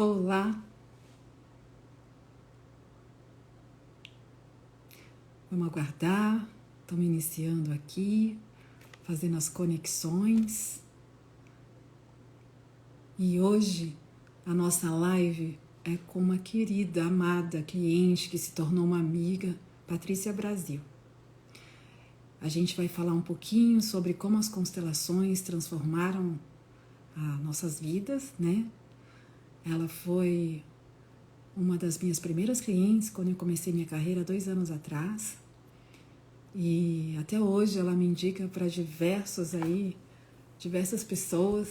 Olá, vamos aguardar. Estamos iniciando aqui, fazendo as conexões. E hoje a nossa live é com uma querida, amada cliente que se tornou uma amiga, Patrícia Brasil. A gente vai falar um pouquinho sobre como as constelações transformaram as nossas vidas, né? Ela foi uma das minhas primeiras clientes quando eu comecei minha carreira 2 anos atrás. E até hoje ela me indica para diversas pessoas.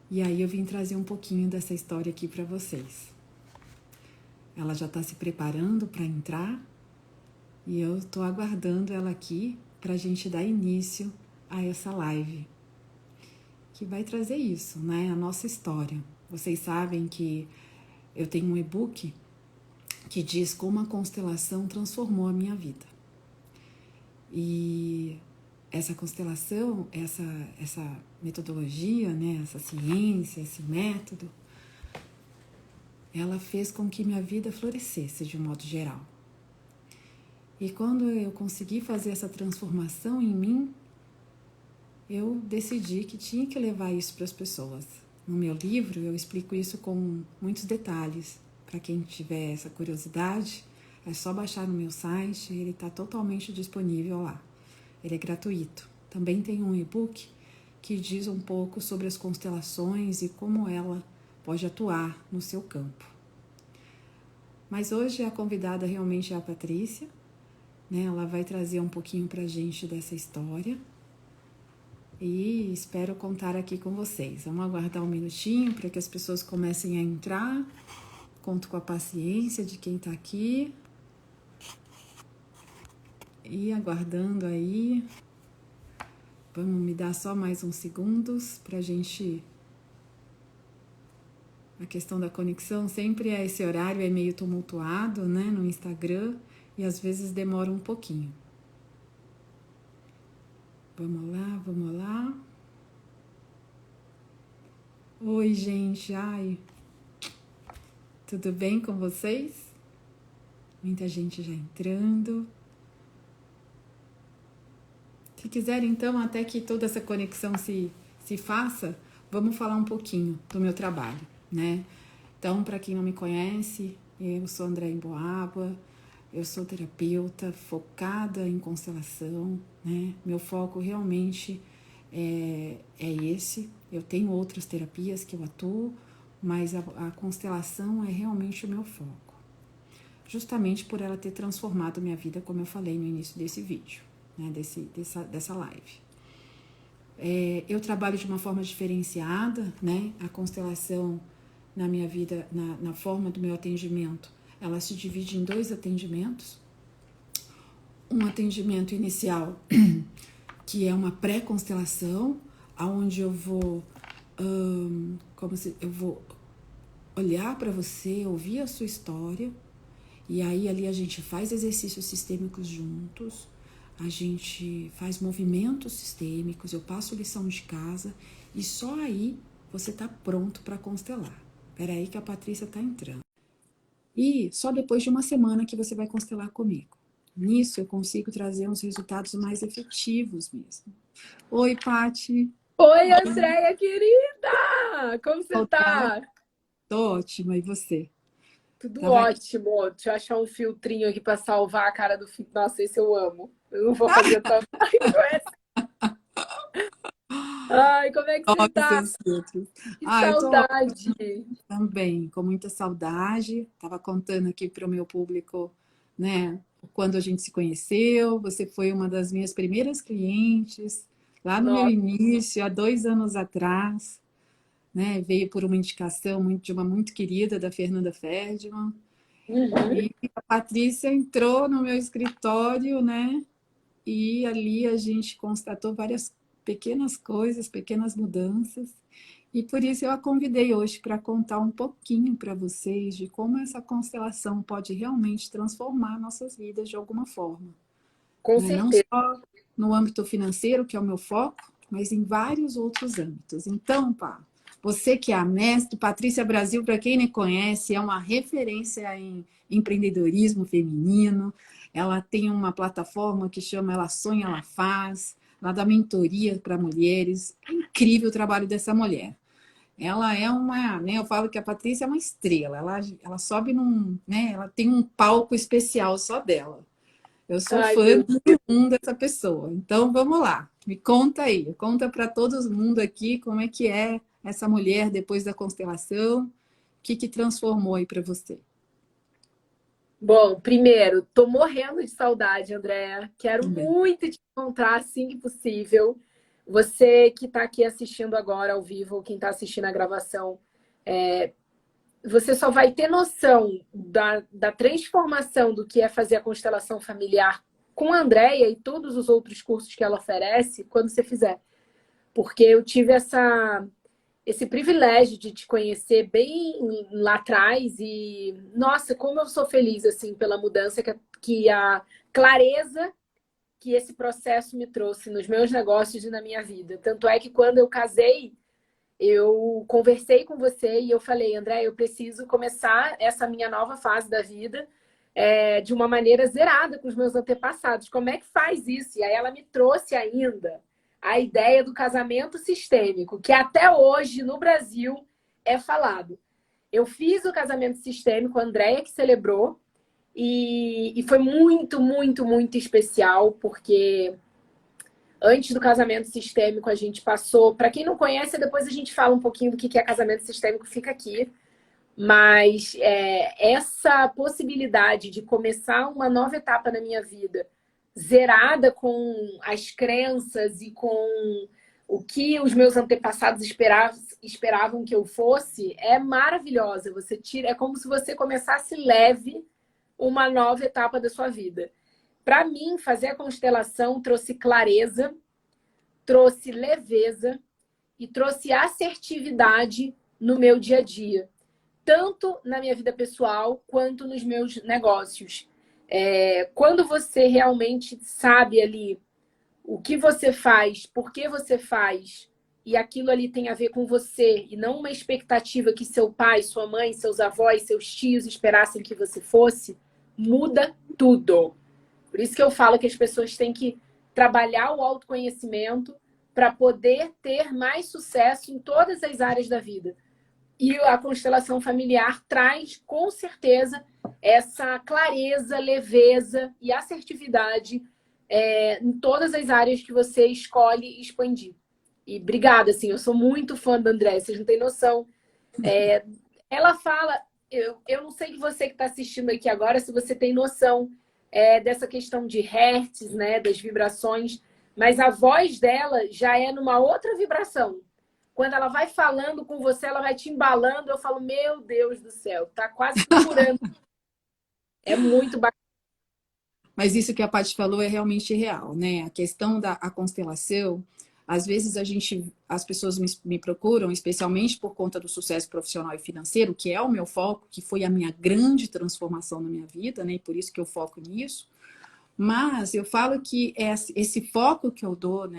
E aí eu vim trazer um pouquinho dessa história aqui para vocês. Ela já está se preparando para entrar e eu estou aguardando ela aqui para a gente dar início a essa live, que vai trazer isso, né? A nossa história. Vocês sabem que eu tenho um e-book que diz como a constelação transformou a minha vida. E essa constelação, essa metodologia, né, essa ciência, esse método, ela fez com que minha vida florescesse de um modo geral. E quando eu consegui fazer essa transformação em mim, eu decidi que tinha que levar isso para as pessoas. No meu livro eu explico isso com muitos detalhes. Para quem tiver essa curiosidade, é só baixar no meu site, ele está totalmente disponível lá. Ele é gratuito. Também tem um e-book que diz um pouco sobre as constelações e como ela pode atuar no seu campo. Mas hoje a convidada realmente é a Patrícia, né? Ela vai trazer um pouquinho pra gente dessa história e espero contar aqui com vocês. Vamos aguardar um minutinho para que as pessoas comecem a entrar. Conto com a paciência de quem está aqui e aguardando aí. Vamos me dar só mais uns segundos para a gente... A questão da conexão sempre é esse horário, é meio tumultuado, né, no Instagram, e às vezes demora um pouquinho. Vamos lá, vamos lá. Oi, gente, ai, tudo bem com vocês? Muita gente já entrando. Se quiser, então, até que toda essa conexão se faça, vamos falar um pouquinho do meu trabalho, né? Então, para quem não me conhece, eu sou André Emboaba, eu sou terapeuta focada em constelação, né? Meu foco realmente é esse. Eu tenho outras terapias que eu atuo, mas a constelação é realmente o meu foco. Justamente por ela ter transformado minha vida, como eu falei no início desse vídeo, né? Dessa live. Eu trabalho de uma forma diferenciada, né? A constelação na minha vida, na forma do meu atendimento, ela se divide em 2 atendimentos. Um atendimento inicial, que é uma pré-constelação, onde eu vou, eu vou olhar para você, ouvir a sua história, e aí ali a gente faz exercícios sistêmicos juntos, a gente faz movimentos sistêmicos, eu passo lição de casa, e só aí você está pronto para constelar. Espera aí que a Patrícia está entrando. E só depois de uma semana que você vai constelar comigo. Nisso eu consigo trazer uns resultados mais efetivos mesmo. Oi, Pati. Oi, Andréia, querida! Como você Voltar? tá? Tô ótima, e você? Tudo Tava aqui. ótimo. Deixa eu achar um filtrinho aqui para salvar a cara do filho. Nossa, esse eu amo. Eu não vou fazer tanto. Ai, como é que você Olha tá? seus filtros. Que Ah, eu tô ótima saudade. também, com muita saudade. Tava contando aqui para o meu público, né, quando a gente se conheceu. Você foi uma das minhas primeiras clientes, lá no meu Nossa. início, há 2 anos atrás. Né? Veio por uma indicação de uma muito querida, da Fernanda Ferdman. Uhum. E a Patrícia entrou no meu escritório, né? E ali a gente constatou várias pequenas coisas, pequenas mudanças. E por isso eu a convidei hoje para contar um pouquinho para vocês de como essa constelação pode realmente transformar nossas vidas de alguma forma. Com Né? Não certeza. só no âmbito financeiro, que é o meu foco, mas em vários outros âmbitos. Então, pá, você que é a mestre, Patrícia Brasil, para quem não conhece, é uma referência em empreendedorismo feminino. Ela tem uma plataforma que chama Ela Sonha, Ela Faz. Ela dá mentoria para mulheres. É incrível o trabalho dessa mulher. Ela é uma, né, eu falo que a Patrícia é uma estrela. Ela sobe num, né, ela tem um palco especial só dela. Eu sou Ai, fã meu número um dessa pessoa. Então, vamos lá. Me conta aí. Conta para todo mundo aqui como é essa mulher depois da constelação. O que transformou aí para você? Bom, primeiro, tô morrendo de saudade, Andréa. Quero Também. muito te encontrar assim que possível. Você que está aqui assistindo agora ao vivo, quem está assistindo a gravação, você só vai ter noção da transformação do que é fazer a constelação familiar com a Andréia e todos os outros cursos que ela oferece quando você fizer. Porque eu tive esse privilégio de te conhecer bem lá atrás e, nossa, como eu sou feliz assim pela mudança que a clareza que esse processo me trouxe nos meus negócios e na minha vida. Tanto é que quando eu casei, eu conversei com você e eu falei, André, eu preciso começar essa minha nova fase da vida de uma maneira zerada com os meus antepassados. Como é que faz isso? E aí ela me trouxe ainda a ideia do casamento sistêmico, que até hoje no Brasil é falado. Eu fiz o casamento sistêmico, a Andréia que celebrou, e foi muito, muito, muito especial, porque antes do casamento sistêmico a gente passou... Para quem não conhece, depois a gente fala um pouquinho do que é casamento sistêmico, fica aqui. Mas essa possibilidade de começar uma nova etapa na minha vida, zerada com as crenças e com o que os meus antepassados esperavam que eu fosse, é maravilhosa. Você tira, é como se você começasse leve uma nova etapa da sua vida. Para mim, fazer a constelação trouxe clareza, trouxe leveza e trouxe assertividade no meu dia a dia, tanto na minha vida pessoal quanto nos meus negócios. Quando você realmente sabe ali o que você faz, por que você faz, e aquilo ali tem a ver com você, e não uma expectativa que seu pai, sua mãe, seus avós, seus tios esperassem que você fosse, muda tudo. Por isso que eu falo que as pessoas têm que trabalhar o autoconhecimento para poder ter mais sucesso em todas as áreas da vida. E a constelação familiar traz, com certeza, essa clareza, leveza e assertividade em todas as áreas que você escolhe expandir. E obrigada, assim, eu sou muito fã da André, vocês não têm noção. Ela fala, eu não sei que você que está assistindo aqui agora, se você tem noção dessa questão de hertz, né, das vibrações, mas a voz dela já é numa outra vibração. Quando ela vai falando com você, ela vai te embalando. Eu falo, meu Deus do céu, tá quase curando. É muito bacana. Mas isso que a Paty falou é realmente real, né? A questão da a constelação, às vezes as pessoas me procuram, especialmente por conta do sucesso profissional e financeiro, que é o meu foco, que foi a minha grande transformação na minha vida, né? E por isso que eu foco nisso. Mas eu falo que esse foco que eu dou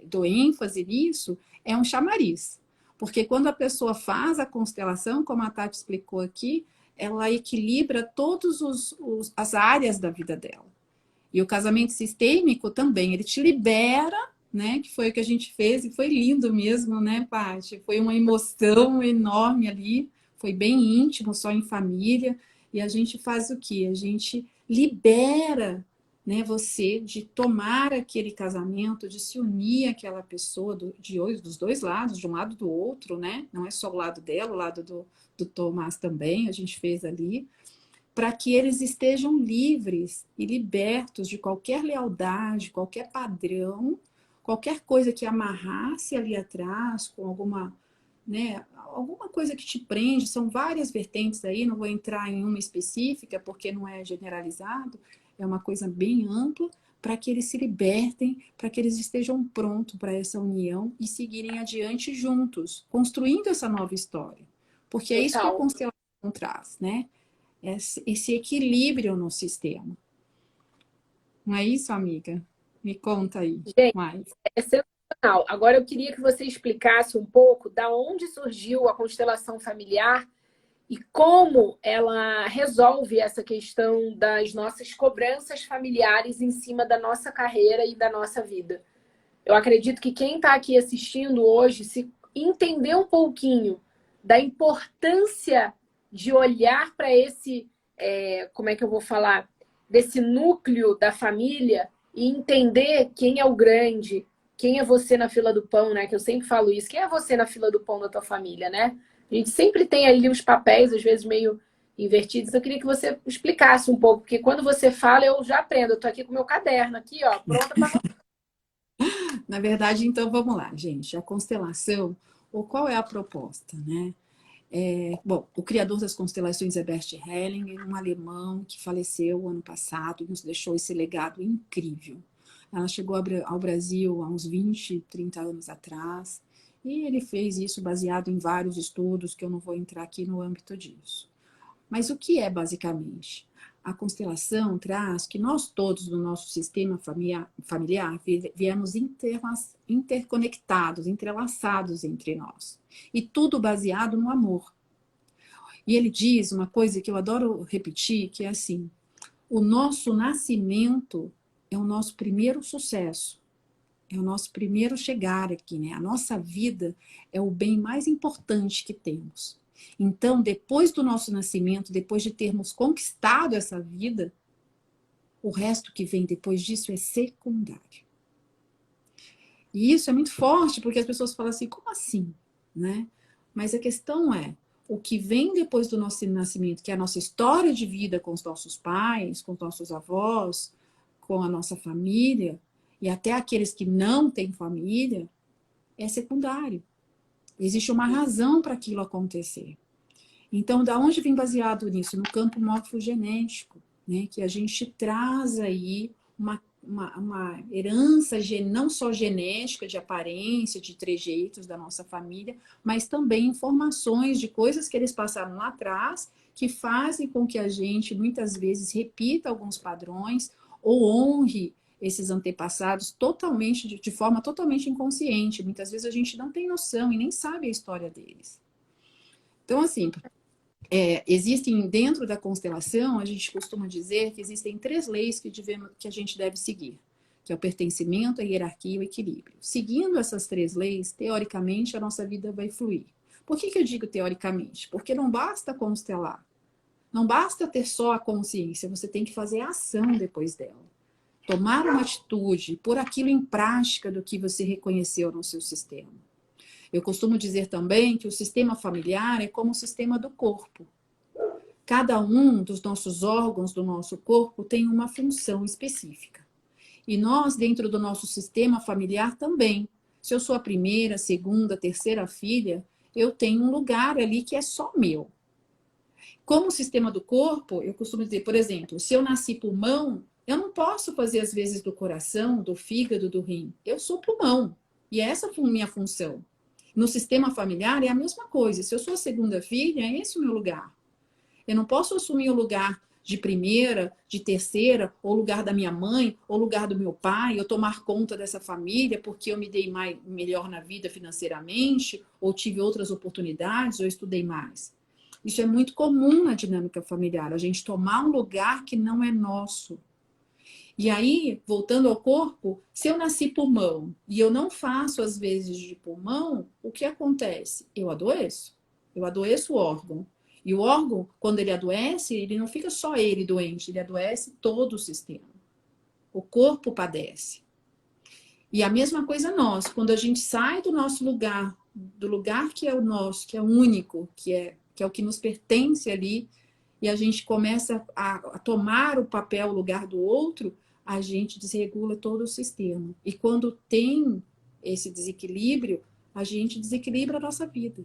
dou ênfase nisso, é um chamariz. Porque quando a pessoa faz a constelação, como a Tati explicou aqui, ela equilibra todas as áreas da vida dela. E o casamento sistêmico também, ele te libera, né? Que foi o que a gente fez, e foi lindo mesmo, né, Paty? Foi uma emoção enorme ali, foi bem íntimo, só em família. E a gente faz o quê? A gente libera, né, você de tomar aquele casamento, de se unir àquela pessoa dos dois lados, de um lado do outro, né? Não é só o lado dela, o lado do Tomás também, a gente fez ali, para que eles estejam livres e libertos de qualquer lealdade, qualquer padrão, qualquer coisa que amarrasse ali atrás, com alguma, né, alguma coisa que te prende. São várias vertentes aí, não vou entrar em uma específica porque não é generalizado, é uma coisa bem ampla, para que eles se libertem, para que eles estejam prontos para essa união e seguirem adiante juntos, construindo essa nova história. Porque é isso que a Total. constelação traz, né? Esse equilíbrio no sistema. Não é isso, amiga? Me conta aí Gente, mais. é sensacional sensacional. Agora eu queria que você explicasse um pouco da onde surgiu a constelação familiar e como ela resolve essa questão das nossas cobranças familiares em cima da nossa carreira e da nossa vida. Eu acredito que quem está aqui assistindo hoje, se entender um pouquinho da importância de olhar para esse, como é que eu vou falar, desse núcleo da família e entender quem é o grande, quem é você na fila do pão, né? Que eu sempre falo isso. Quem é você na fila do pão da tua família, né? A gente sempre tem ali os papéis, às vezes meio invertidos. Eu queria que você explicasse um pouco, porque quando você fala, eu já aprendo. Eu tô aqui com o meu caderno aqui, ó, pronta para... Na verdade, então, vamos lá, gente. A constelação, ou qual é a proposta, né? Bom, o criador das constelações é Bert Hellinger, um alemão que faleceu ano passado e nos deixou esse legado incrível. Ela chegou ao Brasil há uns 20, 30 anos atrás e ele fez isso baseado em vários estudos que eu não vou entrar aqui no âmbito disso. Mas o que é basicamente? A constelação traz que nós todos no nosso sistema familiar viemos interconectados, entrelaçados entre nós. E tudo baseado no amor. E ele diz uma coisa que eu adoro repetir, que é assim: o nosso nascimento é o nosso primeiro sucesso, é o nosso primeiro chegar aqui, né? A nossa vida é o bem mais importante que temos. Então, depois do nosso nascimento, depois de termos conquistado essa vida, o resto que vem depois disso é secundário. E isso é muito forte, porque as pessoas falam assim, como assim? Né? Mas a questão é, o que vem depois do nosso nascimento, que é a nossa história de vida com os nossos pais, com os nossos avós, com a nossa família, e até aqueles que não têm família, é secundário. Existe uma razão para aquilo acontecer. Então, da onde vem baseado nisso? No campo morfogenético, né? Que a gente traz aí uma herança não só genética, de aparência, de trejeitos da nossa família, mas também informações de coisas que eles passaram lá atrás, que fazem com que a gente, muitas vezes, repita alguns padrões ou honre esses antepassados totalmente, de forma totalmente inconsciente. Muitas vezes a gente não tem noção e nem sabe a história deles. Então, assim, existem dentro da constelação, a gente costuma dizer que existem 3 leis que a gente deve seguir, que é o pertencimento, a hierarquia e o equilíbrio. Seguindo essas 3 leis, teoricamente, a nossa vida vai fluir. Por que eu digo teoricamente? Porque não basta constelar, não basta ter só a consciência, você tem que fazer a ação depois dela. Tomar uma atitude, pôr aquilo em prática do que você reconheceu no seu sistema. Eu costumo dizer também que o sistema familiar é como o sistema do corpo. Cada um dos nossos órgãos do nosso corpo tem uma função específica. E nós, dentro do nosso sistema familiar também. Se eu sou a primeira, segunda, terceira filha, eu tenho um lugar ali que é só meu. Como o sistema do corpo, eu costumo dizer, por exemplo, se eu nasci pulmão, eu não posso fazer as vezes do coração, do fígado, do rim. Eu sou pulmão. E essa é a minha função. No sistema familiar é a mesma coisa. Se eu sou a segunda filha, é esse o meu lugar. Eu não posso assumir o lugar de primeira, de terceira, ou o lugar da minha mãe, ou o lugar do meu pai, ou tomar conta dessa família porque eu me dei melhor na vida financeiramente, ou tive outras oportunidades, ou estudei mais. Isso é muito comum na dinâmica familiar, a gente tomar um lugar que não é nosso. E aí, voltando ao corpo, se eu nasci pulmão e eu não faço as vezes de pulmão, o que acontece? Eu adoeço o órgão. E o órgão, quando ele adoece, ele não fica só ele doente, ele adoece todo o sistema. O corpo padece. E a mesma coisa nós, quando a gente sai do nosso lugar, do lugar que é o nosso, que é único, que é o que nos pertence ali, e a gente começa a tomar o papel, o lugar do outro, a gente desregula todo o sistema. E quando tem esse desequilíbrio, a gente desequilibra a nossa vida.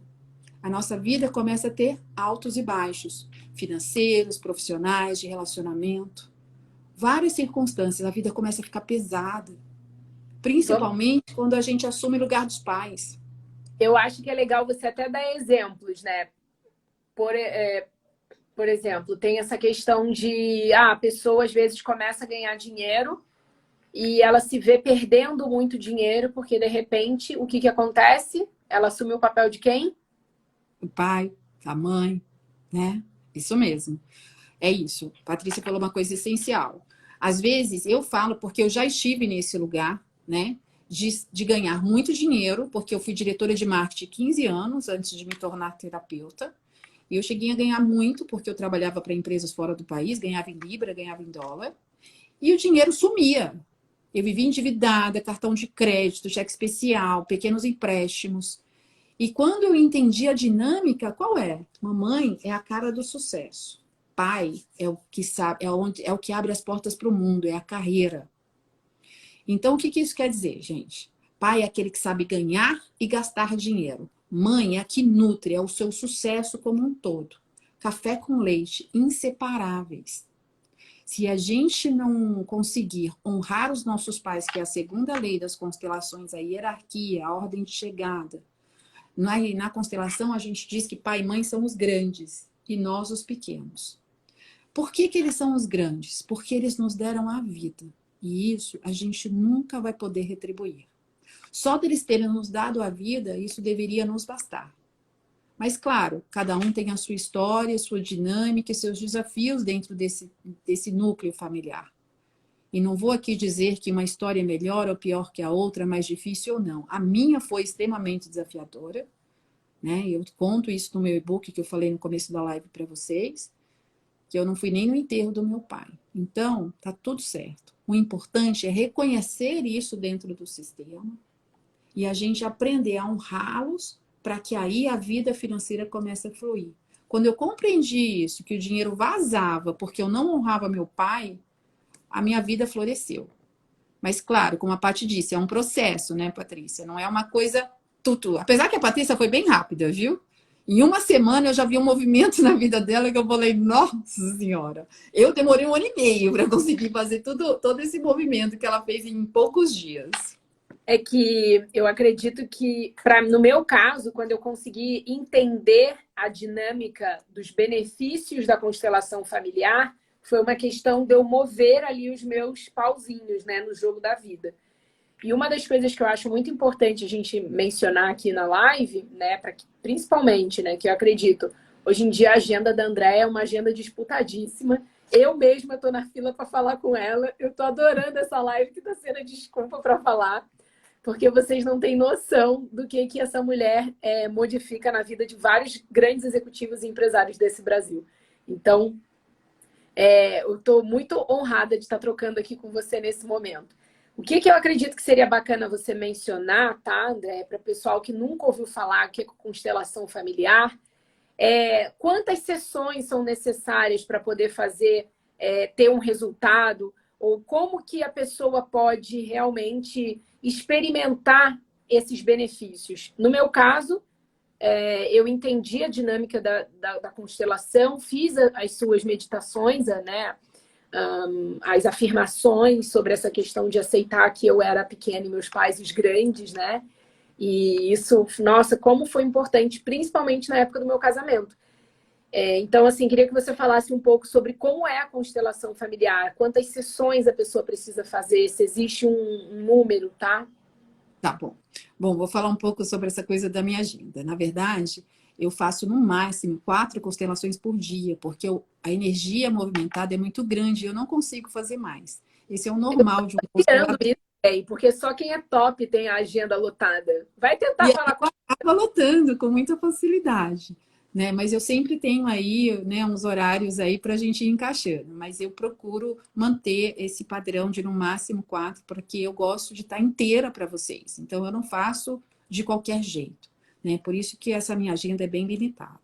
A nossa vida começa a ter altos e baixos, financeiros, profissionais, de relacionamento. Várias circunstâncias, a vida começa a ficar pesada. Principalmente quando a gente assume o lugar dos pais. Eu acho que é legal você até dar exemplos, né? Por exemplo, tem essa questão de a pessoa às vezes começa a ganhar dinheiro e ela se vê perdendo muito dinheiro, porque de repente, o que que acontece? Ela assume o papel de quem? O pai, a mãe, né? Isso mesmo. É isso. Patrícia falou uma coisa essencial. Às vezes eu falo porque eu já estive nesse lugar, né? De ganhar muito dinheiro, porque eu fui diretora de marketing 15 anos antes de me tornar terapeuta. E eu cheguei a ganhar muito, porque eu trabalhava para empresas fora do país, ganhava em libra, ganhava em dólar. E o dinheiro sumia. Eu vivia endividada, cartão de crédito, cheque especial, pequenos empréstimos. E quando eu entendi a dinâmica, qual é? Mamãe é a cara do sucesso. Pai é o que sabe, é o que abre as portas para o mundo, é a carreira. Então, o que isso quer dizer, gente? Pai é aquele que sabe ganhar e gastar dinheiro. Mãe é a que nutre, é o seu sucesso como um todo. Café com leite, inseparáveis. Se a gente não conseguir honrar os nossos pais, que é a segunda lei das constelações, a hierarquia, a ordem de chegada, na constelação, a gente diz que pai e mãe são os grandes e nós os pequenos. Por que eles são os grandes? Porque eles nos deram a vida. E isso a gente nunca vai poder retribuir. Só deles terem nos dado a vida, isso deveria nos bastar. Mas, claro, cada um tem a sua história, sua dinâmica e seus desafios dentro desse núcleo familiar. E não vou aqui dizer que uma história é melhor ou pior que a outra, mais difícil ou não. A minha foi extremamente desafiadora, né? Eu conto isso no meu e-book que eu falei no começo da live para vocês, que eu não fui nem no enterro do meu pai. Então, tá tudo certo. O importante é reconhecer isso dentro do sistema e a gente aprender a honrá-los para que aí a vida financeira comece a fluir. Quando eu compreendi isso, que o dinheiro vazava porque eu não honrava meu pai, a minha vida floresceu. Mas, claro, como a Paty disse, é um processo, né, Patrícia? Não é uma coisa tudo. Apesar que a Patrícia foi bem rápida, viu? Em uma semana eu já vi um movimento na vida dela que eu falei, nossa senhora, eu demorei 1 ano e meio para conseguir fazer todo esse movimento que ela fez em poucos dias. É que eu acredito que, no meu caso, quando eu consegui entender a dinâmica dos benefícios da constelação familiar, foi uma questão de eu mover ali os meus pauzinhos, né, no jogo da vida. E uma das coisas que eu acho muito importante a gente mencionar aqui na live, né, principalmente, né, que eu acredito, hoje em dia a agenda da Andréa é uma agenda disputadíssima. Eu mesma estou na fila para falar com ela. Eu estou adorando essa live que está sendo a desculpa para falar, porque vocês não têm noção do que essa mulher modifica na vida de vários grandes executivos e empresários desse Brasil. Então, eu estou muito honrada de estar trocando aqui com você nesse momento. O que eu acredito que seria bacana você mencionar, tá, André, para o pessoal que nunca ouviu falar o que é constelação familiar, quantas sessões são necessárias para poder ter um resultado, ou como que a pessoa pode realmente experimentar esses benefícios. No meu caso, eu entendi a dinâmica da constelação, fiz as suas meditações, né? As afirmações sobre essa questão de aceitar que eu era pequena e meus pais os grandes, né? E isso, nossa, como foi importante, principalmente na época do meu casamento. Então, assim, queria que você falasse um pouco sobre como é a constelação familiar, quantas sessões a pessoa precisa fazer, se existe um número, tá? Tá bom. Bom, vou falar um pouco sobre essa coisa da minha agenda. Na verdade, eu faço no máximo 4 constelações por dia, porque a energia movimentada é muito grande e eu não consigo fazer mais. Esse é o normal de um constelador. Isso, porque só quem é top tem a agenda lotada. Vai tentar falar com acaba lotando com muita facilidade, né? Mas eu sempre tenho aí, né, uns horários aí para a gente ir encaixando. Mas eu procuro manter esse padrão de no máximo 4, porque eu gosto de estar inteira para vocês. Então eu não faço de qualquer jeito, né? Por isso que essa minha agenda é bem limitada.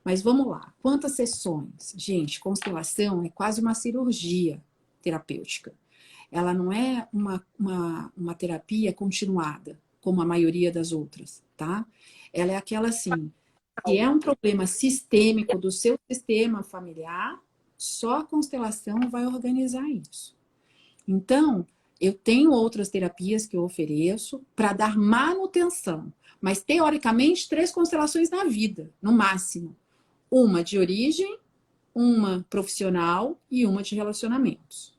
Mas vamos lá. Quantas sessões? Gente, constelação é quase uma cirurgia terapêutica. Ela não é uma terapia continuada, como a maioria das outras, tá? Ela é aquela assim, que é um problema sistêmico do seu sistema familiar, só a constelação vai organizar isso. Então, eu tenho outras terapias que eu ofereço para dar manutenção, mas teoricamente 3 constelações na vida, no máximo. Uma de origem, uma profissional e uma de relacionamentos.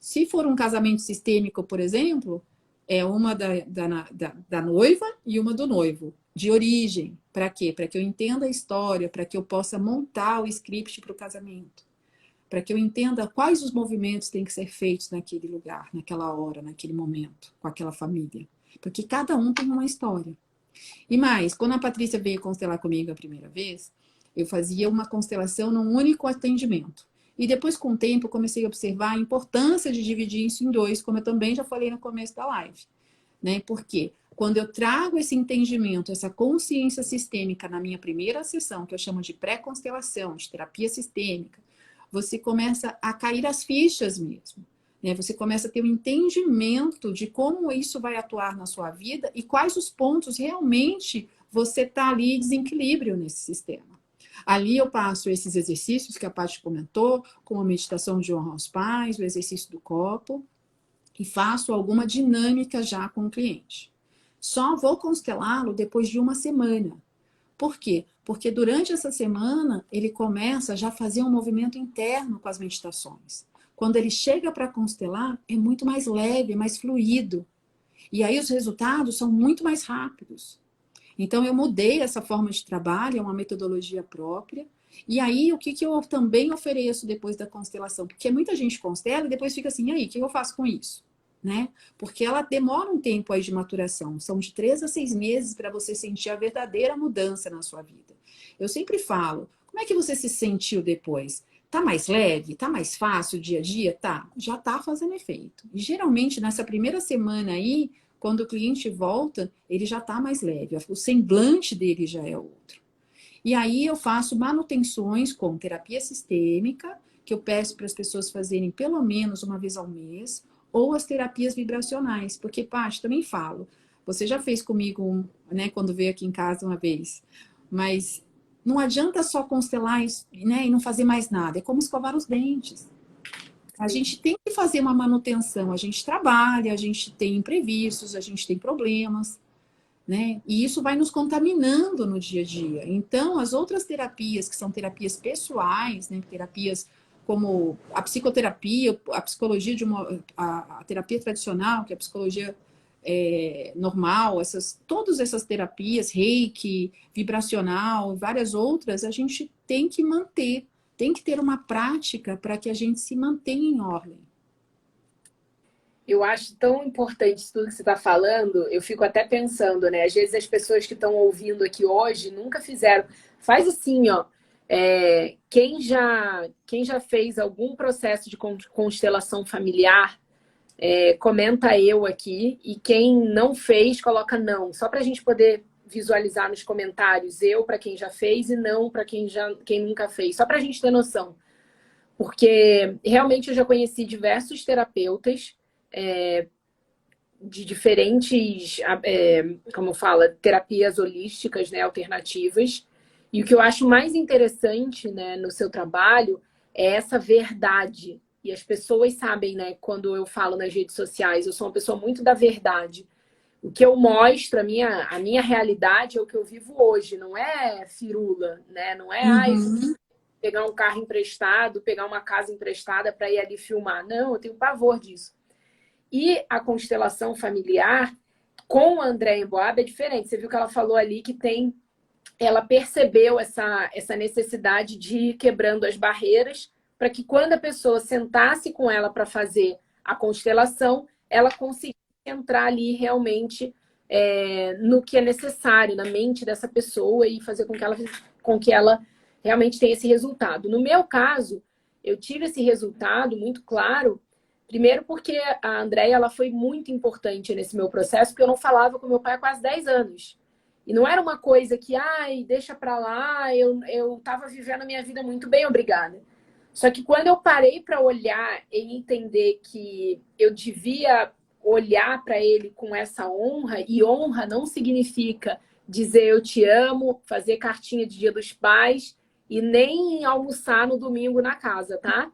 Se for um casamento sistêmico, por exemplo, é uma da noiva e uma do noivo, de origem. Para quê? Para que eu entenda a história, para que eu possa montar o script para o casamento, para que eu entenda quais os movimentos têm que ser feitos naquele lugar, naquela hora, naquele momento, com aquela família. Porque cada um tem uma história. E mais, quando a Patrícia veio constelar comigo a primeira vez, eu fazia uma constelação num único atendimento. E depois, com o tempo, eu comecei a observar a importância de dividir isso em dois, como eu também já falei no começo da live. Né? Porque quando eu trago esse entendimento, essa consciência sistêmica na minha primeira sessão, que eu chamo de pré-constelação, de terapia sistêmica, você começa a cair as fichas mesmo. Né? Você começa a ter um entendimento de como isso vai atuar na sua vida e quais os pontos realmente você está ali em desequilíbrio nesse sistema. Ali eu passo esses exercícios que a Paty comentou, como a meditação de honra aos pais, o exercício do copo, e faço alguma dinâmica já com o cliente. Só vou constelá-lo depois de uma semana. Por quê? Porque durante essa semana ele começa já a fazer um movimento interno com as meditações. Quando ele chega para constelar, é muito mais leve, mais fluido. E aí os resultados são muito mais rápidos. Então, eu mudei essa forma de trabalho, é uma metodologia própria. E aí, o que eu também ofereço depois da constelação? Porque muita gente constela e depois fica assim, e aí, o que eu faço com isso? Né? Porque ela demora um tempo aí de maturação. São de 3 a 6 meses para você sentir a verdadeira mudança na sua vida. Eu sempre falo, como é que você se sentiu depois? Tá mais leve? Tá mais fácil o dia a dia? Tá, já tá fazendo efeito. E geralmente, nessa primeira semana aí, quando o cliente volta, ele já está mais leve, o semblante dele já é outro. E aí eu faço manutenções com terapia sistêmica, que eu peço para as pessoas fazerem pelo menos uma vez ao mês, ou as terapias vibracionais, porque, Paty, também falo, você já fez comigo, né, quando veio aqui em casa uma vez, mas não adianta só constelar isso, né, e não fazer mais nada, é como escovar os dentes. A gente tem que fazer uma manutenção, a gente trabalha, a gente tem imprevistos, a gente tem problemas, né? E isso vai nos contaminando no dia a dia. Então, as outras terapias, que são terapias pessoais, né? Terapias como a psicoterapia, a psicologia a terapia tradicional, que é a psicologia normal, todas essas terapias, reiki, vibracional, várias outras, a gente tem que manter. Tem que ter uma prática para que a gente se mantenha em ordem. Eu acho tão importante isso tudo que você está falando. Eu fico até pensando, né? Às vezes as pessoas que estão ouvindo aqui hoje nunca fizeram. Faz assim, ó. Quem já fez algum processo de constelação familiar, comenta eu aqui. E quem não fez, coloca não. Só para a gente poder visualizar nos comentários, eu para quem já fez e não para quem nunca fez, só para a gente ter noção, porque realmente eu já conheci diversos terapeutas de diferentes, como fala, terapias holísticas, né, alternativas, e o que eu acho mais interessante, né, no seu trabalho é essa verdade, e as pessoas sabem, né, quando eu falo nas redes sociais, eu sou uma pessoa muito da verdade. O que eu mostro, a minha realidade é o que eu vivo hoje, não é firula, né? Não é pegar um carro emprestado, pegar uma casa emprestada para ir ali filmar. Não, eu tenho pavor disso. E a constelação familiar com a Andréa Emboaba é diferente. Você viu que ela falou ali que ela percebeu essa necessidade de ir quebrando as barreiras para que quando a pessoa sentasse com ela para fazer a constelação, ela conseguisse entrar ali realmente no que é necessário, na mente dessa pessoa e fazer com que ela realmente tenha esse resultado. No meu caso, eu tive esse resultado muito claro, primeiro porque a Andréia ela foi muito importante nesse meu processo, porque eu não falava com meu pai há quase 10 anos. E não era uma coisa que, deixa pra lá, eu tava vivendo a minha vida muito bem, obrigada. Só que quando eu parei para olhar e entender que eu devia olhar para ele com essa honra, e honra não significa dizer eu te amo, fazer cartinha de Dia dos Pais e nem almoçar no domingo na casa, tá?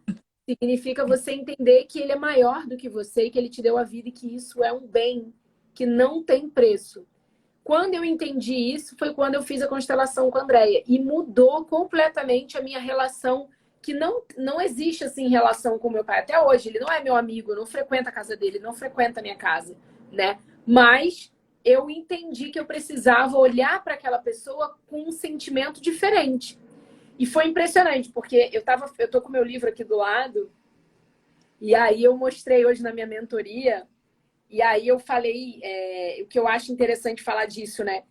Significa você entender que ele é maior do que você e que ele te deu a vida e que isso é um bem que não tem preço. Quando eu entendi isso, foi quando eu fiz a constelação com a Andréia. E mudou completamente a minha relação que não existe assim relação com meu pai. Até hoje, ele não é meu amigo, eu não frequento a casa dele, não frequenta a minha casa, né? Mas eu entendi que eu precisava olhar para aquela pessoa com um sentimento diferente. E foi impressionante, porque eu tô com meu livro aqui do lado, e aí eu mostrei hoje na minha mentoria, e aí eu falei, o que eu acho interessante falar disso, né?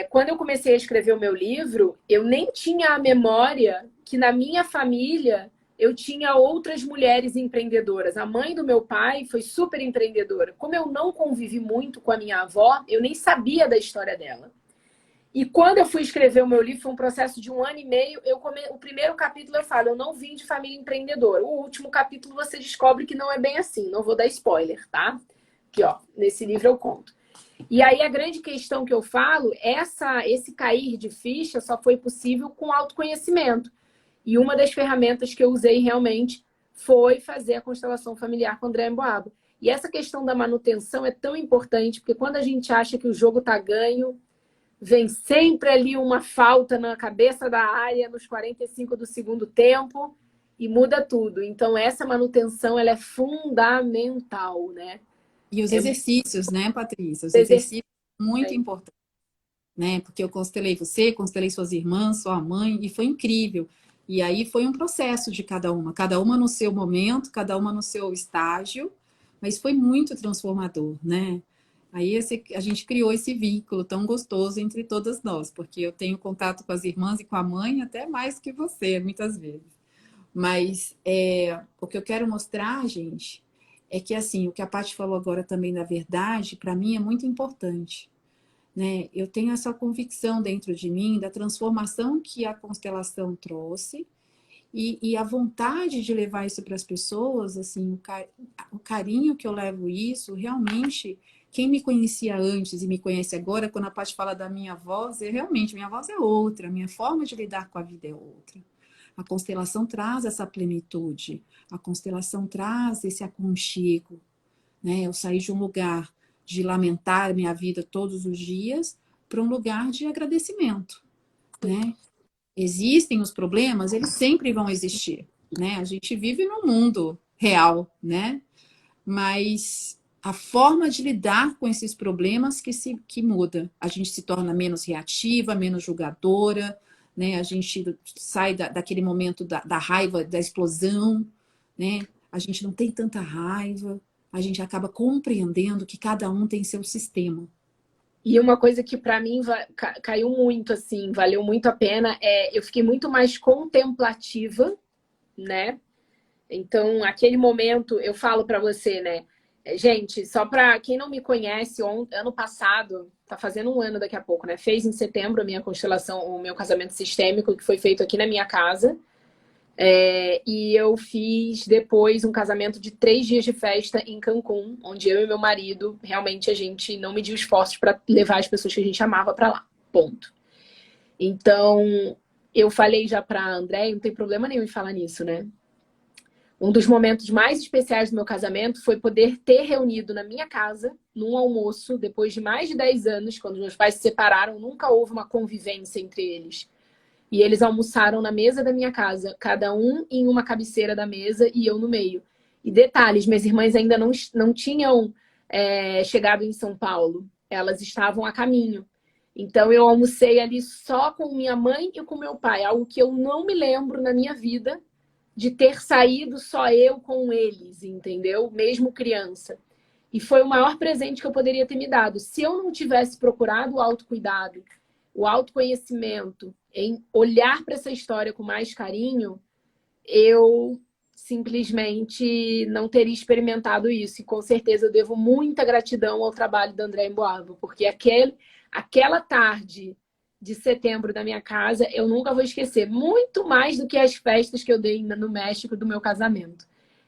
Quando eu comecei a escrever o meu livro, eu nem tinha a memória que na minha família eu tinha outras mulheres empreendedoras. A mãe do meu pai foi super empreendedora. Como eu não convivi muito com a minha avó, eu nem sabia da história dela. E quando eu fui escrever o meu livro, foi um processo de 1 ano e meio. O primeiro capítulo eu falo, eu não vim de família empreendedora. O último capítulo você descobre que não é bem assim. Não vou dar spoiler, tá? Aqui, ó, nesse livro eu conto. E aí a grande questão que eu falo, esse cair de ficha só foi possível com autoconhecimento. E uma das ferramentas que eu usei realmente foi fazer a constelação familiar com André Emboaba. E essa questão da manutenção é tão importante, porque quando a gente acha que o jogo tá ganho, vem sempre ali uma falta na cabeça da área nos 45 do segundo tempo e muda tudo. Então essa manutenção ela é fundamental, né? E os exercícios, né, Patrícia? Os Exercício. exercícios são muito importantes, né? Porque eu constelei você, constelei suas irmãs, sua mãe, e foi incrível. E aí foi um processo de cada uma no seu momento, cada uma no seu estágio, mas foi muito transformador, né? Aí a gente criou esse vínculo tão gostoso entre todas nós, porque eu tenho contato com as irmãs e com a mãe até mais que você, muitas vezes. Mas o que eu quero mostrar, gente, é que assim, o que a Paty falou agora também da verdade, para mim é muito importante, né? Eu tenho essa convicção dentro de mim da transformação que a constelação trouxe e a vontade de levar isso para as pessoas, assim, o carinho que eu levo isso, realmente, quem me conhecia antes e me conhece agora, quando a Paty fala da minha voz, realmente, minha voz é outra, minha forma de lidar com a vida é outra. A constelação traz essa plenitude, a constelação traz esse aconchego, né? Eu saí de um lugar de lamentar minha vida todos os dias para um lugar de agradecimento, né? Existem os problemas, eles sempre vão existir, né? A gente vive num mundo real, né? Mas a forma de lidar com esses problemas que muda. A gente se torna menos reativa, menos julgadora, né? A gente sai daquele momento da raiva, da explosão, né? A gente não tem tanta raiva, a gente acaba compreendendo que cada um tem seu sistema. E uma coisa que para mim caiu muito, assim, valeu muito a pena, eu fiquei muito mais contemplativa, né? Então, aquele momento, eu falo para você, né? Gente, só para quem não me conhece, ano passado, tá fazendo 1 ano daqui a pouco, né? Fez em setembro a minha constelação, o meu casamento sistêmico, que foi feito aqui na minha casa. E eu fiz depois um casamento de 3 dias de festa em Cancún, onde eu e meu marido, realmente a gente não mediu esforços para levar as pessoas que a gente amava para lá. Ponto. Então, eu falei já para André, não tem problema nenhum em falar nisso, né? Um dos momentos mais especiais do meu casamento foi poder ter reunido na minha casa, num almoço, depois de mais de 10 anos, quando meus pais se separaram, nunca houve uma convivência entre eles. E eles almoçaram na mesa da minha casa, cada um em uma cabeceira da mesa e eu no meio. E detalhes, minhas irmãs ainda não tinham chegado em São Paulo. Elas estavam a caminho. Então eu almocei ali só com minha mãe e com meu pai, algo que eu não me lembro na minha vida de ter saído só eu com eles, entendeu? Mesmo criança. E foi o maior presente que eu poderia ter me dado. Se eu não tivesse procurado o autocuidado, o autoconhecimento, em olhar para essa história com mais carinho, eu simplesmente não teria experimentado isso. E com certeza eu devo muita gratidão ao trabalho da André Emboaba, porque aquela tarde de setembro da minha casa, eu nunca vou esquecer. Muito mais do que as festas que eu dei no México do meu casamento.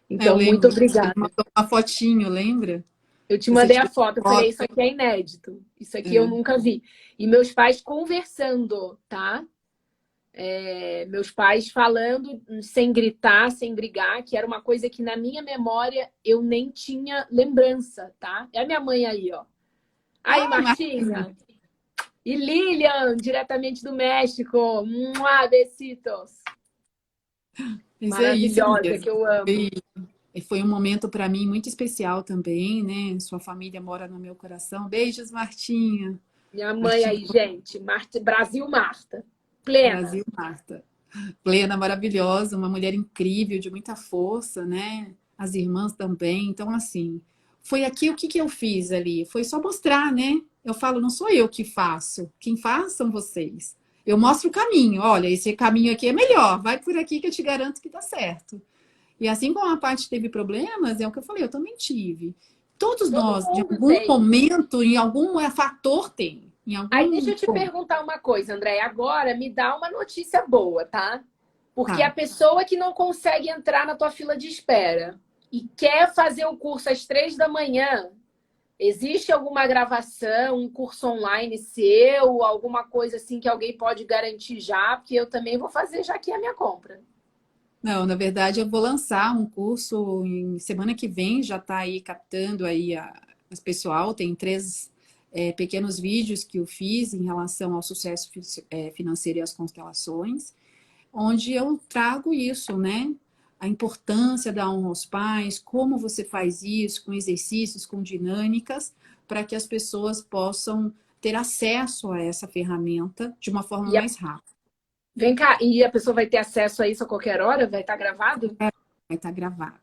Eu Então, muito lembro, você obrigada. mandou uma fotinho, lembra? Eu te Você mandei a tirou foto, eu falei, isso aqui é inédito. Isso aqui eu nunca vi. E meus pais conversando, tá? Meus pais falando sem gritar, sem brigar, que era uma coisa que na minha memória eu nem tinha lembrança, tá? É a minha mãe aí, ó. Aí, Martinha. E Lilian, diretamente do México. Besitos. Mas é isso Maravilhosa, mesmo. que eu amo. Foi, foi um momento para mim muito especial também, né? Sua família mora no meu coração. Beijos, Martinha. Minha mãe Martinha, aí, gente. Brasil Marta. Plena. Brasil, Marta. Plena, maravilhosa, uma mulher incrível, de muita força, né? As irmãs também. Então, assim, foi aqui o que que eu fiz ali? Foi só mostrar, né? Eu falo, não sou eu que faço, quem faz são vocês. Eu mostro o caminho. Olha, esse caminho aqui é melhor, vai por aqui que eu te garanto que dá certo. E assim como a parte teve problemas, é o que eu falei, eu também tive. Todos Todo nós, de mundo algum tem. momento, em algum fator, tem. Em Aí deixa algum eu te ponto. perguntar uma coisa, André. Agora me dá uma notícia boa, tá? Porque a Tá. pessoa que não consegue entrar na tua fila de espera e quer fazer o curso às 3 da manhã, existe alguma gravação, um curso online seu, alguma coisa assim que alguém pode garantir já? Porque eu também vou fazer já aqui a minha compra. Não, na verdade, eu vou lançar um curso em semana que vem, já está aí captando aí as pessoal, tem três pequenos vídeos que eu fiz em relação ao sucesso financeiro e as constelações, onde eu trago isso, né? A importância da honra aos pais, como você faz isso, com exercícios, com dinâmicas, para que as pessoas possam ter acesso a essa ferramenta de uma forma E a... mais rápida. Vem cá, e a pessoa vai ter acesso a isso a qualquer hora? Vai estar gravado? Vai estar gravado.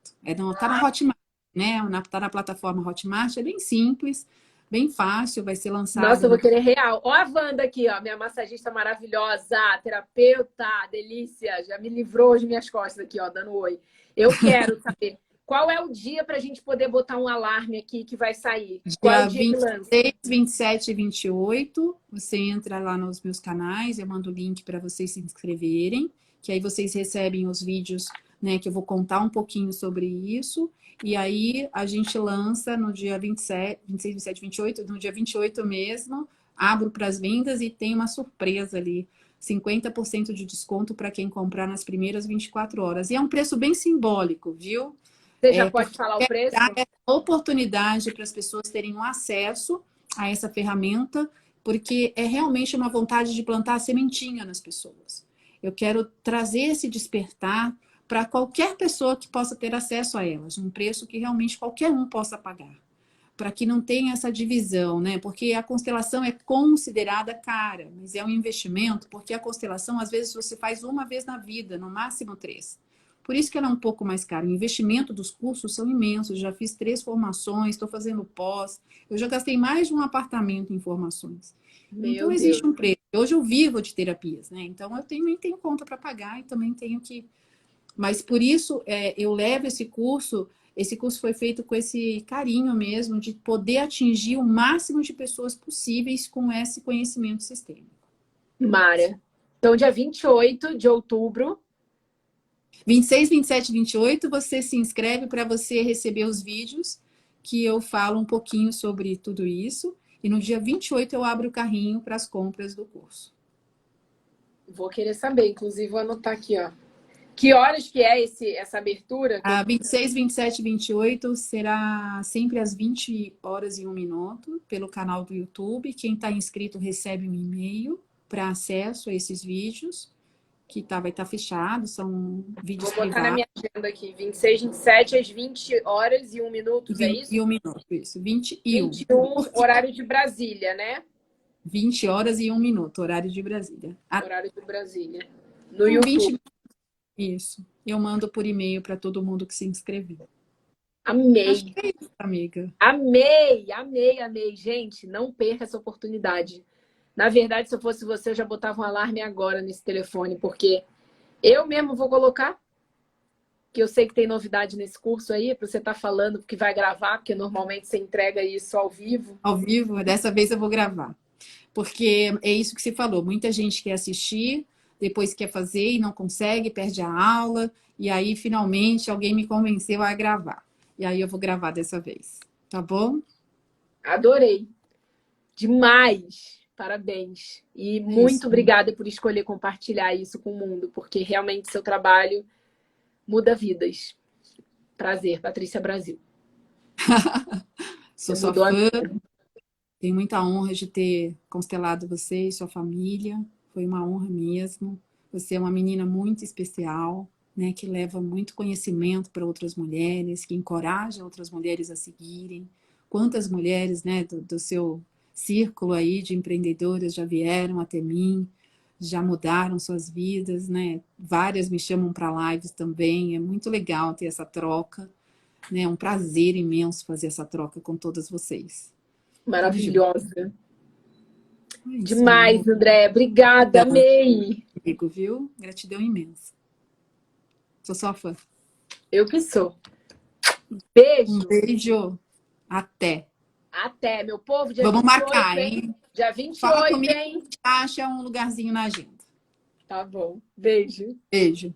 Tá na Hotmart, né? Tá na plataforma Hotmart, é bem simples, bem fácil, vai ser Nossa, lançado eu vou no. querer real. Ó a Wanda aqui, ó, minha massagista maravilhosa, terapeuta, delícia, já me livrou as minhas costas aqui, ó, dando oi. Eu quero saber qual é o dia para a gente poder botar um alarme aqui que vai sair. Qual é o Dia dia que 26, lança? 27 e 28, você entra lá nos meus canais, eu mando o link para vocês se inscreverem, que aí vocês recebem os vídeos, né, que eu vou contar um pouquinho sobre isso, e aí a gente lança no dia 27, 26, 27, 28, no dia 28 mesmo, abro para as vendas e tem uma surpresa ali, 50% de desconto para quem comprar nas primeiras 24 horas. E é um preço bem simbólico, viu? Você já É pode porque falar o dar preço? essa oportunidade para as pessoas terem um acesso a essa ferramenta, porque é realmente uma vontade de plantar a sementinha nas pessoas. Eu quero trazer esse despertar para qualquer pessoa que possa ter acesso a elas, um preço que realmente qualquer um possa pagar, para que não tenha essa divisão, né? Porque a constelação é considerada cara, mas é um investimento, porque a constelação às vezes você faz uma vez na vida, no máximo três. Por isso que ela é um pouco mais cara. O investimento dos cursos são imensos. Já fiz 3 formações, estou fazendo pós. Eu já gastei mais de um apartamento em formações. Então, Meu existe Deus. um preço. Hoje eu vivo de terapias, né? Então, eu também tenho conta para pagar e também tenho que. Mas por isso, eu levo esse curso. Esse curso foi feito com esse carinho mesmo, de poder atingir o máximo de pessoas possíveis com esse conhecimento sistêmico. Mara. Então, dia 28 de outubro. 26, 27 e 28, você se inscreve para você receber os vídeos que eu falo um pouquinho sobre tudo isso. E no dia 28 eu abro o carrinho para as compras do curso. Vou querer saber, inclusive vou anotar aqui, ó. Que horas que é essa abertura? Que eu... A 26, 27 e 28 será sempre às 20 horas e 1 minuto pelo canal do YouTube. Quem está inscrito recebe um e-mail para acesso a esses vídeos, que vai estar fechado, são vídeos Vou botar na privados. minha agenda aqui. 26, 27 às 20 horas e 1 minuto, é isso? 21 minutos, isso, 21. 21, horário de Brasília, né? 20 horas e 1 minuto, horário de Brasília. Horário de Brasília. No Com YouTube. 20, isso. Eu mando por e-mail para todo mundo que se inscreveu. Acho Amei. que é isso, amiga. Amei, amei, amei. Gente, não perca essa oportunidade. Na verdade, se eu fosse você, eu já botava um alarme agora nesse telefone, porque eu mesmo vou colocar, que eu sei que tem novidade nesse curso aí, para você estar falando, porque vai gravar, porque normalmente você entrega isso ao vivo. Ao vivo, dessa vez eu vou gravar. Porque é isso que você falou. Muita gente quer assistir, depois quer fazer e não consegue, perde a aula. E aí, finalmente, alguém me convenceu a gravar. E aí eu vou gravar dessa vez. Tá bom? Adorei. Demais. Parabéns. E É isso. muito obrigada por escolher compartilhar isso com o mundo, porque realmente seu trabalho muda vidas. Prazer, Patrícia Brasil. Sou Você sua mudou a... fã. Tenho muita honra de ter constelado você e sua família. Foi uma honra mesmo. Você é uma menina muito especial. né, que leva muito conhecimento para outras mulheres, que encoraja outras mulheres a seguirem. Quantas mulheres, né, do seu círculo aí de empreendedoras já vieram até mim, já mudaram suas vidas, né? Várias me chamam para lives também. É muito legal ter essa troca, né? É um prazer imenso fazer essa troca com todas vocês. Tudo de bom. Maravilhosa. É isso, meu Demais, amor. André. Obrigada, amei. Amigo, viu? Gratidão imensa. Sou só fã. Eu que sou. Um Beijo. beijo. Até. Até, meu povo. Dia Vamos 28, marcar, hein? hein? Dia Fala 28, comigo, a hein? gente acha um lugarzinho na agenda. Tá bom. Beijo. Beijo.